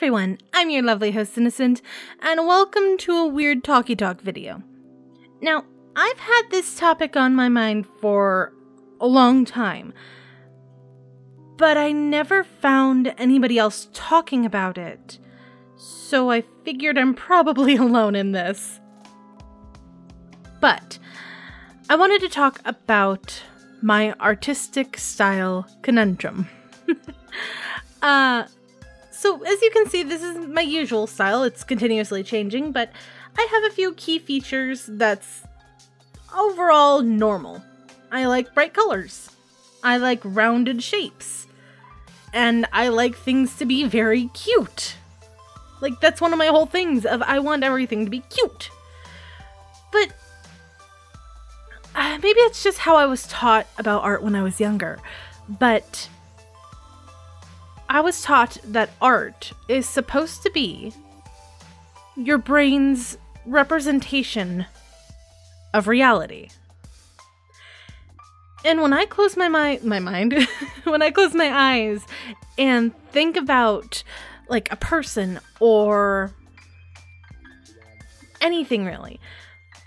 everyone, I'm your lovely host Innocent, and welcome to a weird talky talk video. Now, I've had this topic on my mind for a long time, but I never found anybody else talking about it, so I figured I'm probably alone in this. But I wanted to talk about my artistic style conundrum. So as you can see, this is my usual style. It's continuously changing, but I have a few key features that's overall normal. I like bright colors. I like rounded shapes. And I like things to be very cute. Like, that's one of my whole things of I want everything to be cute. But maybe it's just how I was taught about art when I was younger. But I was taught that art is supposed to be your brain's representation of reality. And when I close my mind, when I close my eyes and think about like a person or anything really,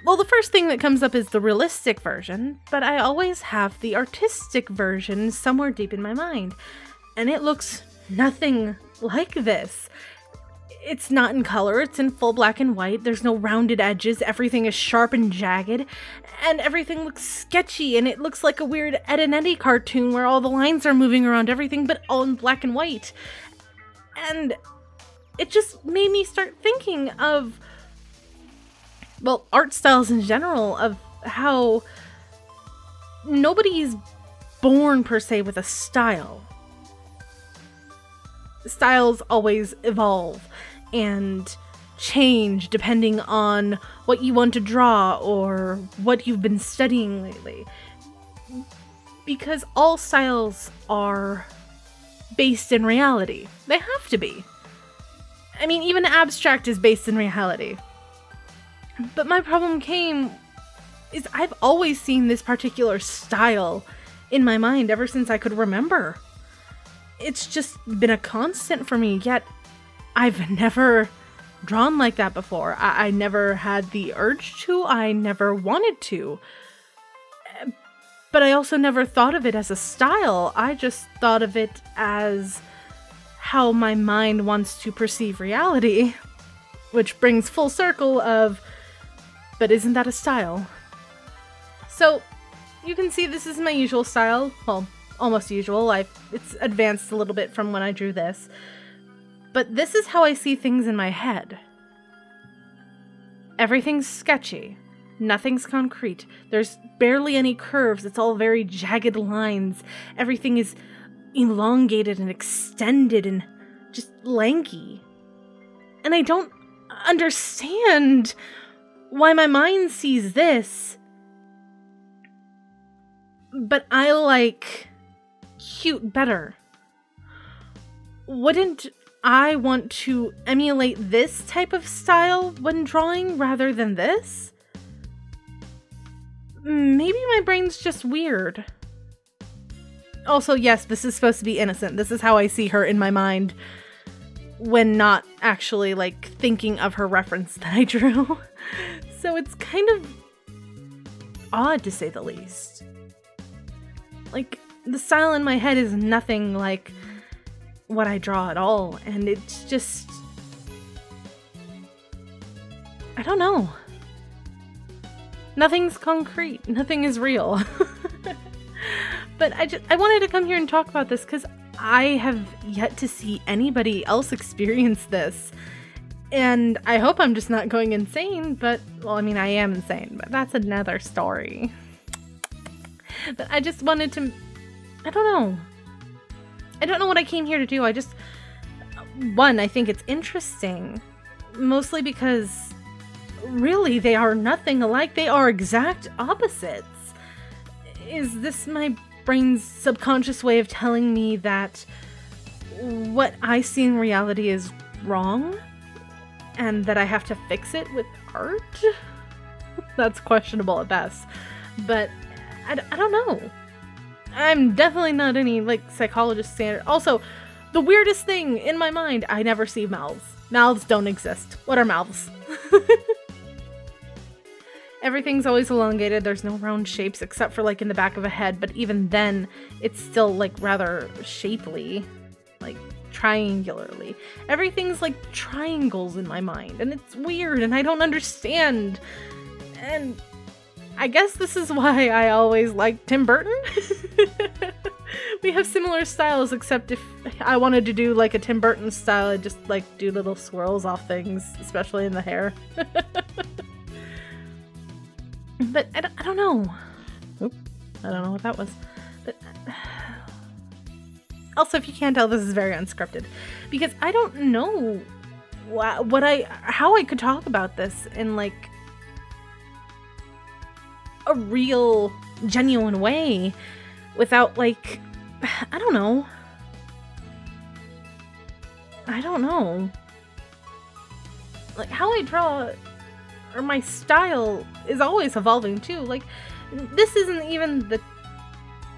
well, the first thing that comes up is the realistic version, but I always have the artistic version somewhere deep in my mind. And it looks nothing like this. It's not in color, it's in full black and white. There's no rounded edges, everything is sharp and jagged, and everything looks sketchy, and it looks like a weird Ed and Eddie cartoon where all the lines are moving around everything, but all in black and white. And it just made me start thinking of, well, art styles in general, of how nobody's born per se with a style. Styles always evolve and change depending on what you want to draw or what you've been studying lately. Because all styles are based in reality. They have to be. I mean, even abstract is based in reality. But my problem is I've always seen this particular style in my mind ever since I could remember. It's just been a constant for me, yet I've never drawn like that before. I never had the urge to, I never wanted to. But I also never thought of it as a style. I just thought of it as how my mind wants to perceive reality. Which brings full circle of, but isn't that a style? So, you can see this is my usual style. Well, almost usual. It's advanced a little bit from when I drew this. But this is how I see things in my head. Everything's sketchy. Nothing's concrete. There's barely any curves. It's all very jagged lines. Everything is elongated and extended and just lanky. And I don't understand why my mind sees this. But I like cute better. Wouldn't I want to emulate this type of style when drawing rather than this? Maybe my brain's just weird. Also, yes, this is supposed to be innocent. This is how I see her in my mind when not actually, like, thinking of her reference that I drew. So it's kind of odd, to say the least. Like, the style in my head is nothing like what I draw at all, and it's just, I don't know. Nothing's concrete, nothing is real. But I wanted to come here and talk about this because I have yet to see anybody else experience this. And I hope I'm just not going insane, but, well, I mean, I am insane, but that's another story. But I just wanted to, I don't know. I don't know what I came here to do. I think it's interesting. Mostly because, really, they are nothing alike. They are exact opposites. Is this my brain's subconscious way of telling me that what I see in reality is wrong? And that I have to fix it with art? That's questionable at best. But I don't know. I'm definitely not any, like, psychologist standard. Also, the weirdest thing in my mind, I never see mouths. Mouths don't exist. What are mouths? Everything's always elongated. There's no round shapes except for like in the back of a head, but even then it's still like rather shapely, like triangularly. Everything's like triangles in my mind, and it's weird and I don't understand. And I guess this is why I always liked Tim Burton. We have similar styles, except if I wanted to do like a Tim Burton style, I'd just like do little swirls off things, especially in the hair. But I don't know. Oop, I don't know what that was. But also, if you can't tell, this is very unscripted because I don't know how I could talk about this in like a real, genuine way without like, I don't know. Like how I draw or my style is always evolving too. Like this isn't even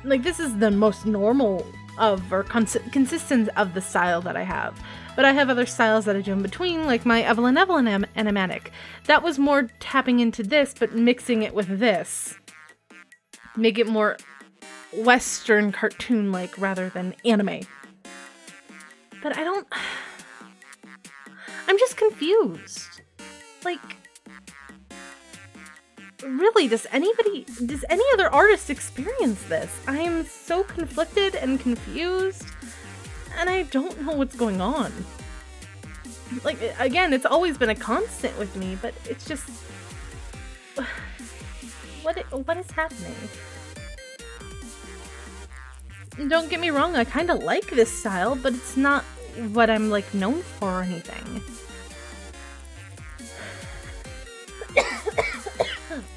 this is the most normal of or consistent of the style that I have. But I have other styles that I do in between, like my Evelyn animatic. That was more tapping into this, but mixing it with this. Make it more Western cartoon-like rather than anime. But I'm just confused. Like, really, does any other artist experience this? I am so conflicted and confused, and I don't know what's going on. Like, again, it's always been a constant with me, but it's just... What is happening? Don't get me wrong, I kind of like this style, but it's not what I'm, like, known for or anything.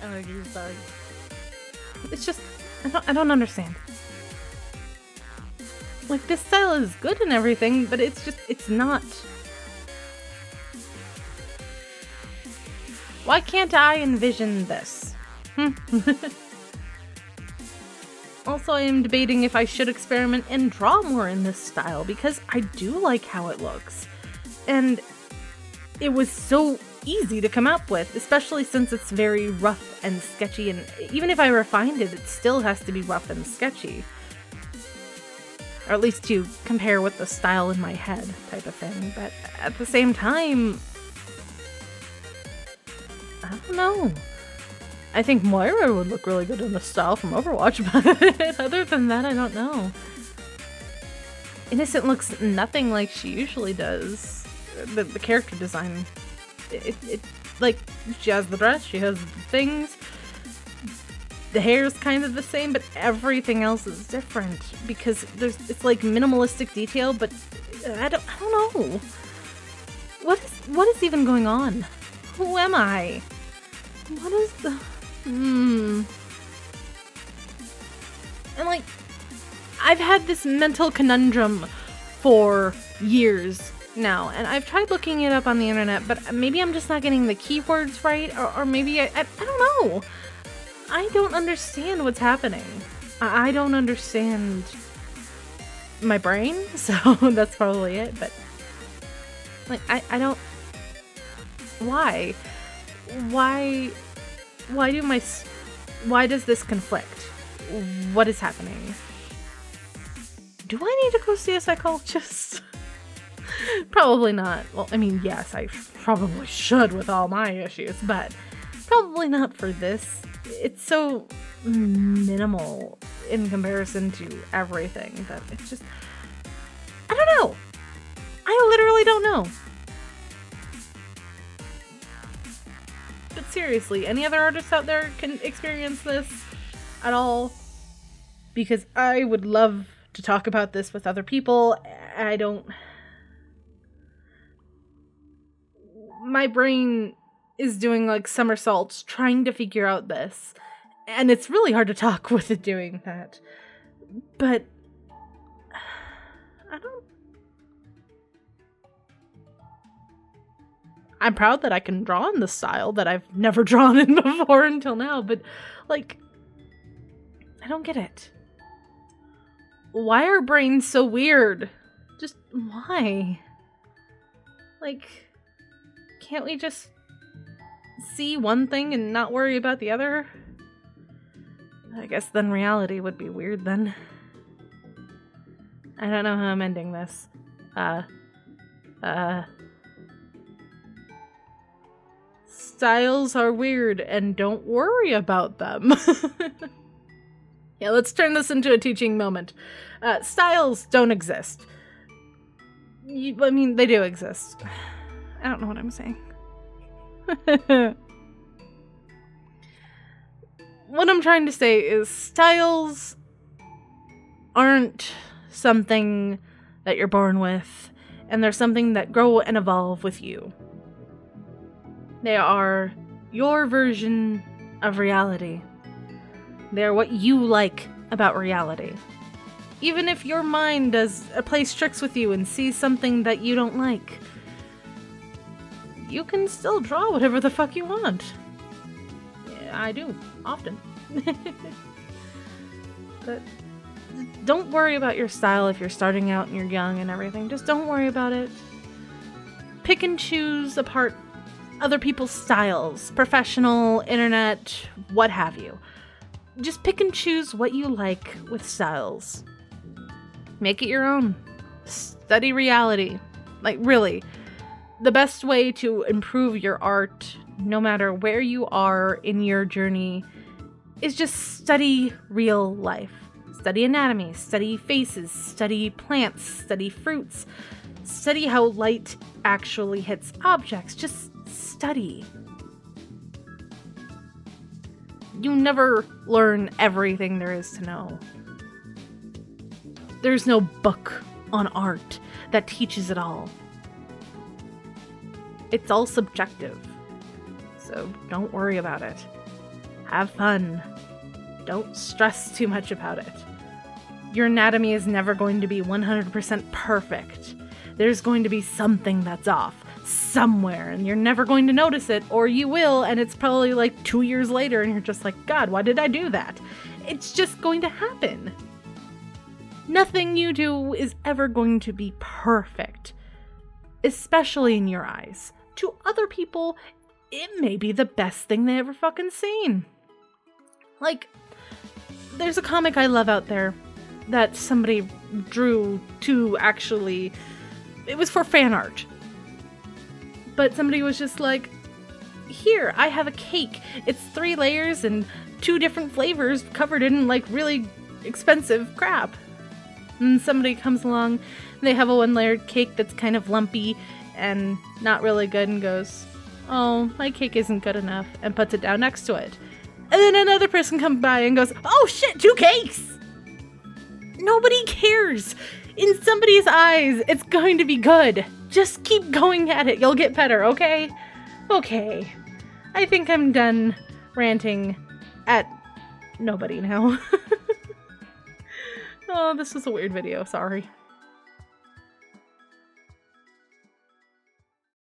Allergies, sorry. It's just, I don't understand. Like, this style is good and everything, but it's just, it's not. Why can't I envision this? Also, I am debating if I should experiment and draw more in this style, because I do like how it looks. And it was so easy to come up with, especially since it's very rough and sketchy, and even if I refined it, it still has to be rough and sketchy. Or at least to compare with the style in my head type of thing. But at the same time, I don't know. I think Moira would look really good in the style from Overwatch, but other than that, I don't know. Innocent looks nothing like she usually does. The character design, it like, she has the dress, she has the things, the hair's kind of the same, but everything else is different because it's like minimalistic detail, but I don't know. What is even going on? Who am I? What is the... And like, I've had this mental conundrum for years now, and I've tried looking it up on the internet, but maybe I'm just not getting the keywords right, or maybe I don't know. I don't understand what's happening. I don't understand my brain, so that's probably it, but like, I don't... Why does this conflict? What is happening? Do I need to go see a psychologist? Probably not. Well, I mean, yes, I probably should with all my issues, but probably not for this. It's so minimal in comparison to everything that it's just... I don't know. I literally don't know. But seriously, any other artists out there can experience this at all? Because I would love to talk about this with other people. I don't... My brain is doing like somersaults trying to figure out this. And it's really hard to talk with it doing that. But... I'm proud that I can draw in the style that I've never drawn in before until now, but, like, I don't get it. Why are brains so weird? Just why? Like, can't we just see one thing and not worry about the other? I guess then reality would be weird then. I don't know how I'm ending this. Styles are weird and don't worry about them. Yeah, let's turn this into a teaching moment. Styles don't exist. I mean, they do exist. I don't know what I'm saying. What I'm trying to say is styles aren't something that you're born with, and they're something that grow and evolve with you. They are your version of reality. They're what you like about reality. Even if your mind plays tricks with you and sees something that you don't like, you can still draw whatever the fuck you want. Yeah, I do, often. But don't worry about your style if you're starting out and you're young and everything. Just don't worry about it. Pick and choose apart other people's styles, professional, internet, what have you. Just pick and choose what you like with styles. Make it your own. Study reality. Like, really, the best way to improve your art, no matter where you are in your journey, is just study real life. Study anatomy, study faces, study plants, study fruits, study how light actually hits objects. Just study. You never learn everything there is to know. There's no book on art that teaches it all. It's all subjective. So don't worry about it. Have fun. Don't stress too much about it. Your anatomy is never going to be 100% perfect. There's going to be something that's off somewhere, and you're never going to notice it, or you will, and it's probably like 2 years later, and you're just like, God, why did I do that? It's just going to happen. Nothing you do is ever going to be perfect, especially in your eyes. To other people, it may be the best thing they ever fucking seen. Like, there's a comic I love out there that somebody drew to actually, it was for fan art. But somebody was just like, here, I have a cake. It's 3 layers and 2 different flavors covered in like really expensive crap. And somebody comes along, they have a 1-layered cake that's kind of lumpy and not really good and goes, oh, my cake isn't good enough, and puts it down next to it. And then another person comes by and goes, oh shit, 2 cakes! Nobody cares. In somebody's eyes, it's going to be good. Just keep going at it. You'll get better, okay? Okay. I think I'm done ranting at nobody now. Oh, this was a weird video. Sorry.